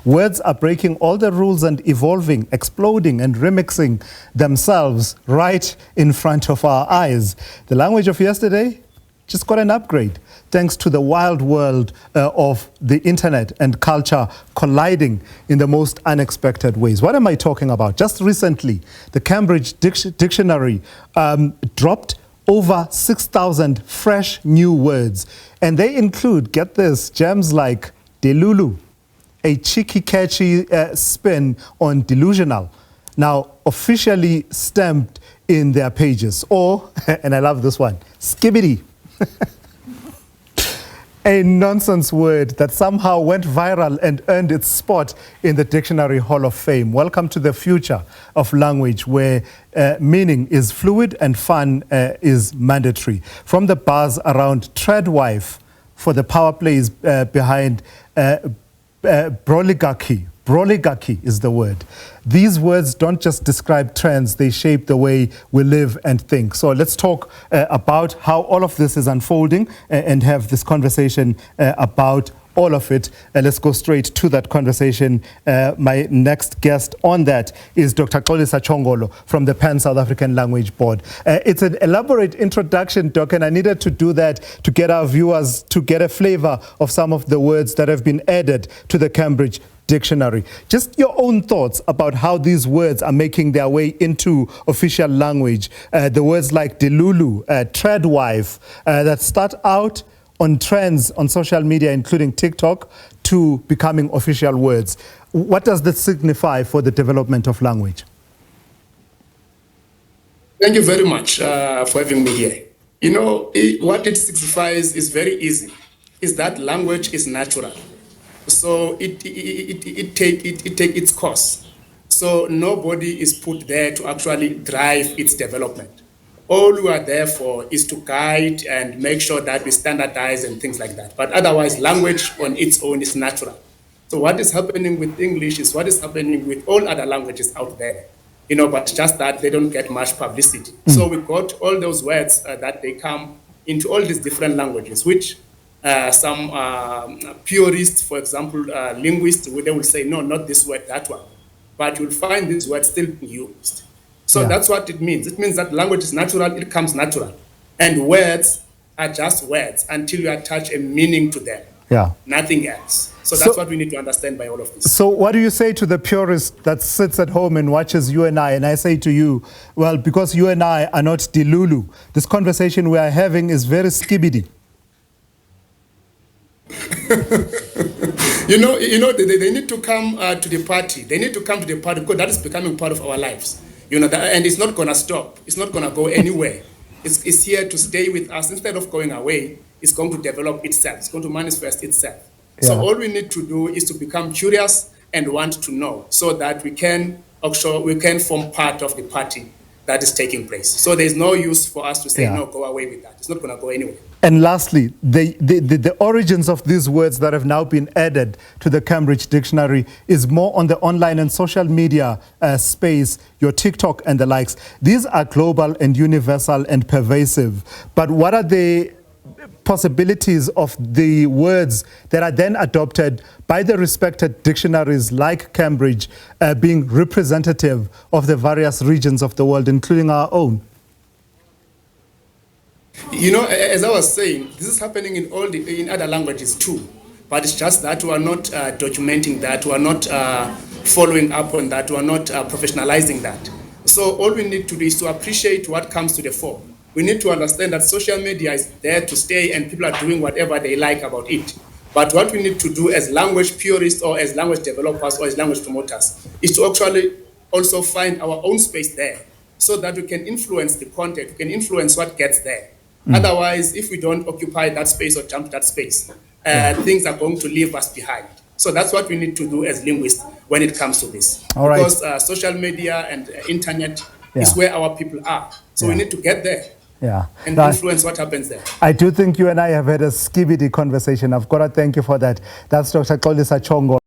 Words are breaking all the rules and evolving, exploding and remixing themselves right in front of our eyes. The language of yesterday just got an upgrade thanks to the wild world of the internet and culture colliding in the most unexpected ways. What am I talking about? Just recently, the Cambridge Dictionary dropped over 6,000 fresh new words. And they include, get this, gems like delulu, a cheeky, catchy spin on delusional, now officially stamped in their pages. Or, and I love this one, skibidi, a nonsense word that somehow went viral and earned its spot in the Dictionary Hall of Fame. Welcome to the future of language, where meaning is fluid and fun is mandatory. From the buzz around tradwife for the power plays behind broligarchy. Broligarchy is the word. These words don't just describe trends, they shape the way we live and think. So let's talk about how all of this is unfolding and have this conversation about all of it. Let's go straight to that conversation. My next guest on that is Dr. Xolisa Tshongolo from the Pan South African Language Board. It's an elaborate introduction, Doc, and I needed to do that to get our viewers to get a flavor of some of the words that have been added to the Cambridge Dictionary. Just your own thoughts about how these words are making their way into official language. The words like delulu, tradwife, that start out on trends on social media, including TikTok, to becoming official words. What does this signify for the development of language? Thank you very much for having me here. You know, what it signifies is very easy, is that language is natural. So it take its course. So nobody is put there to actually drive its development. All we are there for is to guide and make sure that we standardize and things like that. But otherwise, language on its own is natural. So what is happening with English is what is happening with all other languages out there. You know, but just that they don't get much publicity. So we got all those words that they come into all these different languages, which some purists, for example, linguists, they will say, no, not this word, that one. But you'll find this word still being used. So that's what it means. It means that language is natural, it comes natural. And words are just words until you attach a meaning to them. Yeah. Nothing else. So that's what we need to understand by all of this. So what do you say to the purist that sits at home and watches you and I say to you, well, because you and I are not delulu, this conversation we are having is very skibidi. you know, they need to come to the party. They need to come to the party because that is becoming part of our lives. You know, and it's not going to stop. It's not going to go anywhere. It's here to stay with us. Instead of going away, it's going to develop itself. It's going to manifest itself. Yeah. So all we need to do is to become curious and want to know so that we can form part of the party that is taking place. So there's no use for us to say, no, go away with that. It's not going to go anywhere. And lastly, the origins of these words that have now been added to the Cambridge Dictionary is more on the online and social media space, your TikTok and the likes. These are global and universal and pervasive. But what are the possibilities of the words that are then adopted by the respected dictionaries like Cambridge being representative of the various regions of the world, including our own? You know, as I was saying, this is happening in other languages too. But it's just that we are not documenting that, we are not following up on that, we are not professionalizing that. So all we need to do is to appreciate what comes to the fore. We need to understand that social media is there to stay and people are doing whatever they like about it. But what we need to do as language purists or as language developers or as language promoters is to actually also find our own space there so that we can influence the content, we can influence what gets there. Otherwise, if we don't occupy that space or jump that space, things are going to leave us behind. So that's what we need to do as linguists when it comes to this. Because social media and internet is where our people are. So we need to get there. And influence what happens there. I do think you and I have had a skibidi conversation. I've got to thank you for that. That's Dr. Xolisa Tshongolo.